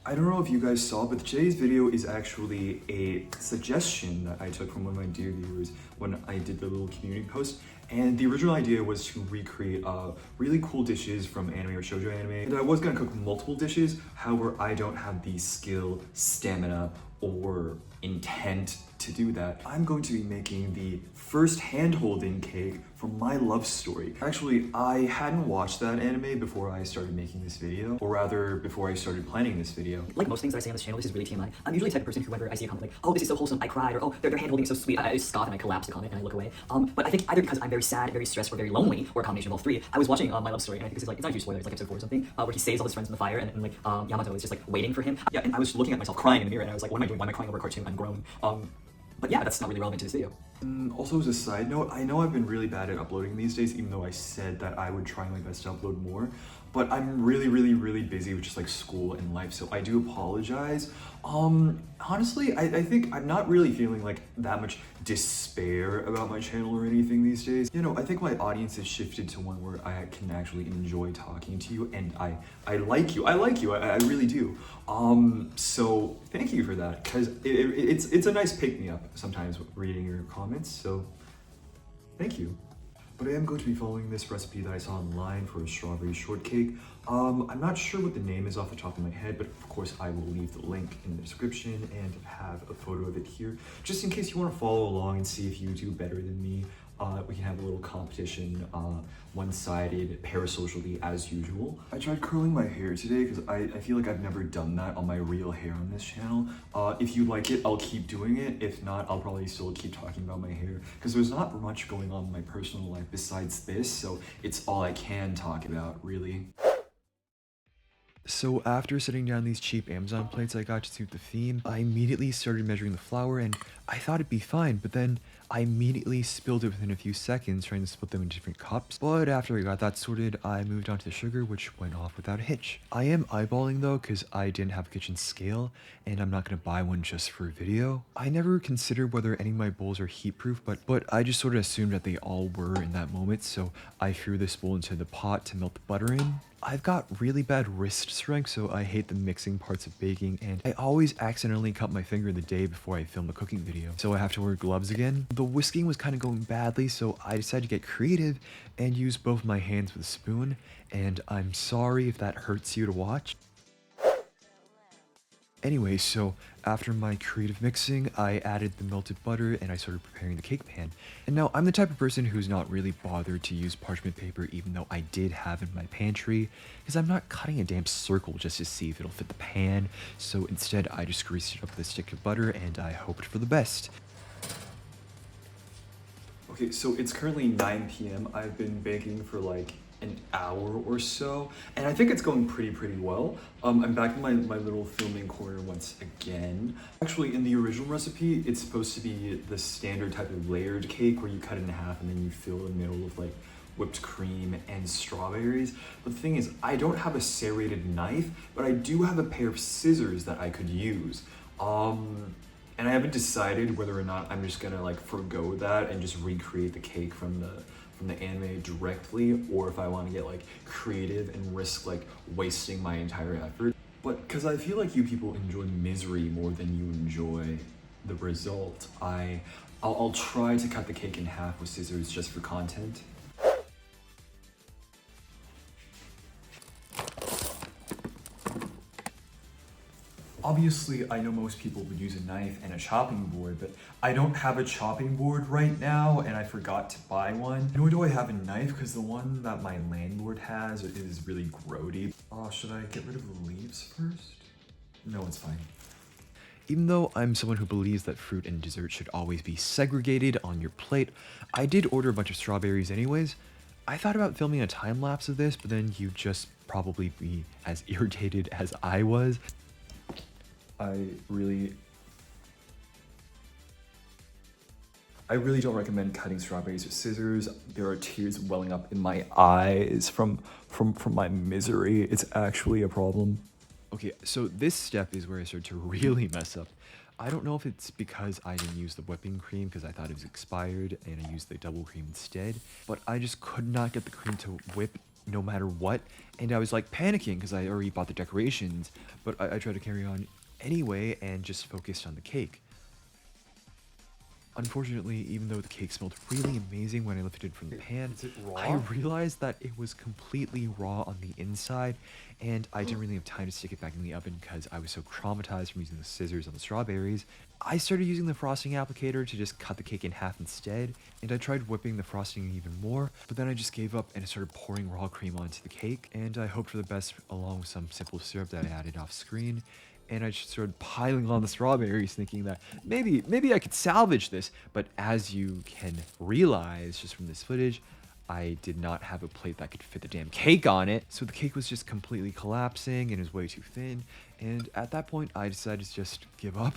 I don't know if you guys saw, but today's video is actually a suggestion that I took from one of my dear viewers when I did the little community post. And the original idea was to recreate really cool dishes from anime or shoujo anime. And I was gonna cook multiple dishes, however, I don't have the skill, stamina, or intent to do that. I'm going to be making the first hand-holding cake from My Love Story. Actually, I hadn't watched that anime before I started making this video, or rather, before I started planning this video. Like most things that I say on this channel, this is really TMI. I'm usually the type of person who, whenever I see a comment like, oh, this is so wholesome, I cried, or oh, their hand holding is so sweet, I scoff and I collapse the comment and I look away. But I think either because I'm very sad, very stressed, or very lonely, or a combination of all three, I was watching My Love Story, and I think it's not a huge spoiler, it's like episode 4 or something, where he saves all his friends in the fire, and Yamato is just like waiting for him. Yeah, and I was looking at myself crying in the mirror, and I was like, what am I doing? Why am I crying over a cartoon? I'm grown. But yeah, that's not really relevant to this video. Also, as a side note, I know I've been really bad at uploading these days, even though I said that I would try my best to upload more. But I'm really busy with just like school and life, so I do apologize. Honestly, I think I'm not really feeling like that much despair about my channel or anything these days. You know, I think my audience has shifted to one where I can actually enjoy talking to you, and I like you. I really do. So thank you for that, because it's a nice pick-me-up sometimes reading your comments, so thank you. But I am going to be following this recipe that I saw online for a strawberry shortcake. I'm not sure what the name is off the top of my head, but of course I will leave the link in the description and have a photo of it here, just in case you want to follow along and see if you do better than me. We can have a little competition, one-sided, parasocially as usual. I tried curling my hair today because I feel like I've never done that on my real hair on this channel. If you like it, I'll keep doing it. If not, I'll probably still keep talking about my hair because there's not much going on in my personal life besides this, so it's all I can talk about, really. So after setting down these cheap Amazon plates I got to suit the theme, I immediately started measuring the flour, and I thought it'd be fine, but then I immediately spilled it within a few seconds trying to split them in different cups. But after I got that sorted, I moved on to the sugar, which went off without a hitch. I am eyeballing though, because I didn't have a kitchen scale, and I'm not going to buy one just for a video. I never considered whether any of my bowls are heat proof, but I just sort of assumed that they all were in that moment, so I threw this bowl into the pot to melt the butter in. I've got really bad wrist strength, so I hate the mixing parts of baking, and I always accidentally cut my finger the day before I film a cooking video, so I have to wear gloves again. The whisking was kind of going badly, so I decided to get creative and use both my hands with a spoon, and I'm sorry if that hurts you to watch. Anyway, so after my creative mixing, I added the melted butter and I started preparing the cake pan. And now I'm the type of person who's not really bothered to use parchment paper, even though I did have in my pantry, because I'm not cutting a damn circle just to see if it'll fit the pan. So instead I just greased it up with a stick of butter and I hoped for the best. Okay, so it's currently 9 p.m. I've been baking for like an hour or so, and I think it's going pretty well. I'm back in my little filming corner once again. Actually, in the original recipe, it's supposed to be the standard type of layered cake where you cut it in half and then you fill the middle with like whipped cream and strawberries. But the thing is, I don't have a serrated knife, but I do have a pair of scissors that I could use. And I haven't decided whether or not I'm just gonna like forgo that and just recreate the cake from the anime directly, or if I want to get like creative and risk like wasting my entire effort. But because I feel like you people enjoy misery more than you enjoy the result, I'll try to cut the cake in half with scissors just for content. Obviously, I know most people would use a knife and a chopping board, but I don't have a chopping board right now, and I forgot to buy one. Nor do I have a knife, because the one that my landlord has is really grody. Oh, should I get rid of the leaves first? No, it's fine. Even though I'm someone who believes that fruit and dessert should always be segregated on your plate, I did order a bunch of strawberries anyways. I thought about filming a time-lapse of this, but then you'd just probably be as irritated as I was. I really don't recommend cutting strawberries with scissors. There are tears welling up in my eyes from my misery. It's actually a problem. Okay, so this step is where I started to really mess up. I don't know if it's because I didn't use the whipping cream because I thought it was expired and I used the double cream instead, but I just could not get the cream to whip no matter what. And I was like panicking because I already bought the decorations, but I tried to carry on anyway and just focused on the cake. Unfortunately, even though the cake smelled really amazing when I lifted it from the pan, Is it raw? I realized that it was completely raw on the inside, and I didn't really have time to stick it back in the oven because I was so traumatized from using the scissors on the strawberries. I started using the frosting applicator to just cut the cake in half instead, and I tried whipping the frosting even more, but then I just gave up and I started pouring raw cream onto the cake, and I hoped for the best along with some simple syrup that I added off screen. And I just started piling on the strawberries, thinking that maybe I could salvage this. But as you can realize just from this footage, I did not have a plate that could fit the damn cake on it. So the cake was just completely collapsing and it was way too thin. And at that point, I decided to just give up.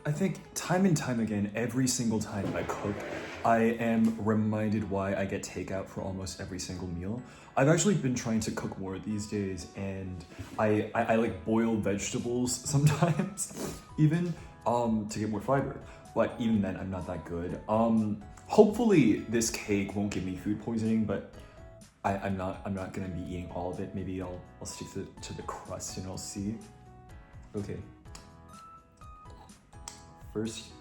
I think time and time again, every single time I cook, I am reminded why I get takeout for almost every single meal. I've actually been trying to cook more these days, and I like boil vegetables sometimes, even to get more fiber. But even then, I'm not that good. Hopefully this cake won't give me food poisoning, but I'm not gonna be eating all of it. Maybe I'll stick to the crust and I'll see. Okay. First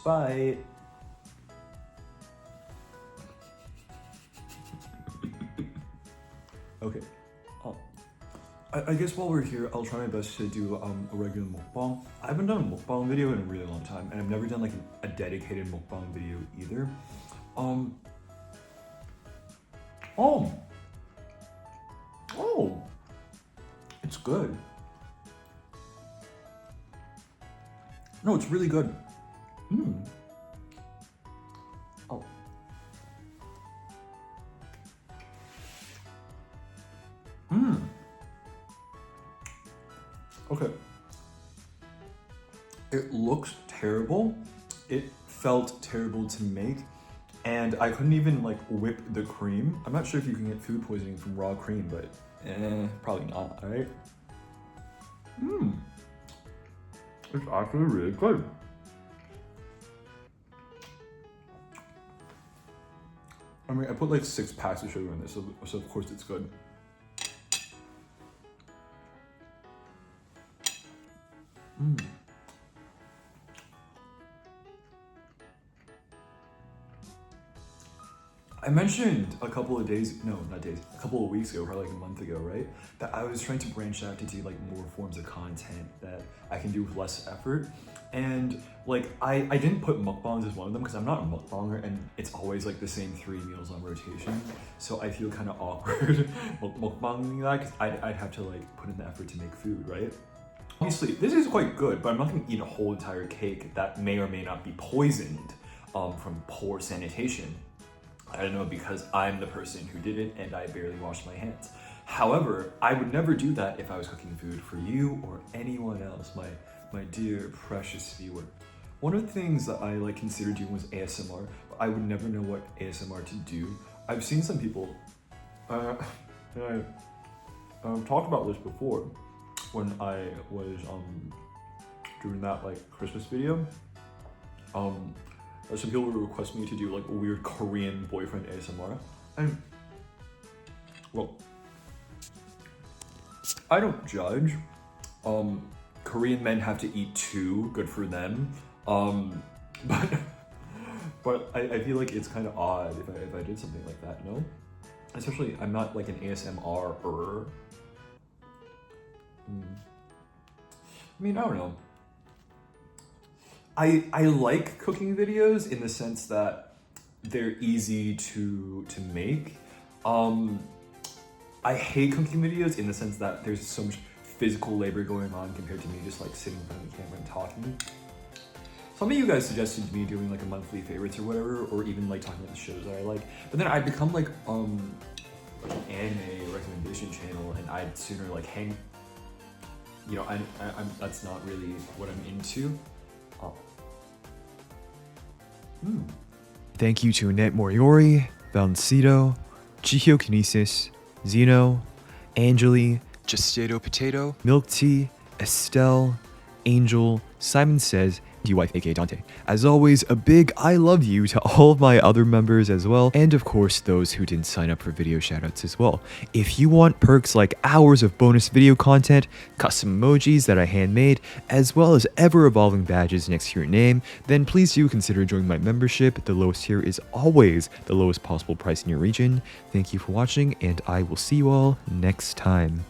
bite. Okay. I guess while we're here, I'll try my best to do a regular mukbang. I haven't done a mukbang video in a really long time, and I've never done like a dedicated mukbang video either. Oh, it's good. No, it's really good. Oh. Okay. It looks terrible. It felt terrible to make. And I couldn't even like whip the cream. I'm not sure if you can get food poisoning from raw cream, but probably not, alright? It's actually really good. I mean, I put like 6 packs of sugar in this, so of course it's good. I mentioned a couple of weeks ago, probably like a month ago, right? That I was trying to branch out to do like more forms of content that I can do with less effort. And like, I didn't put mukbangs as one of them because I'm not a mukbanger and it's always like the same 3 meals on rotation. So I feel kind of awkward mukbanging that because I'd have to like put in the effort to make food, right? Obviously, this is quite good, but I'm not gonna eat a whole entire cake that may or may not be poisoned from poor sanitation. I don't know, because I'm the person who did it and I barely washed my hands. However, I would never do that if I was cooking food for you or anyone else, my dear precious viewer. One of the things that I like considered doing was ASMR, but I would never know what ASMR to do. I've seen some people, and I talked about this before when I was doing that like Christmas video. Some people would request me to do like a weird Korean boyfriend ASMR. And, well, I don't judge. Korean men have to eat too, good for them. But I feel like it's kind of odd if I did something like that, no? Especially, I'm not like an ASMR-er. I mean, I don't know. I like cooking videos in the sense that they're easy to make. I hate cooking videos in the sense that there's so much physical labor going on compared to me just like sitting in front of the camera and talking. Some of you guys suggested me doing like a monthly favorites or whatever, or even like talking about the shows that I like. But then I become like an anime recommendation channel, and I'd sooner like hang. You know, I'm that's not really what I'm into. Thank you to Annette Moriori, Valentino, Chihyo Kinesis, Zeno, Angeli, Gestato Potato, Milk Tea, Estelle, Angel, Simon Says, you wife, aka Dante. As always, a big I love you to all of my other members as well, and of course those who didn't sign up for video shoutouts as well. If you want perks like hours of bonus video content, custom emojis that I handmade, as well as ever-evolving badges next to your name, then please do consider joining my membership. The lowest tier is always the lowest possible price in your region. Thank you for watching, and I will see you all next time.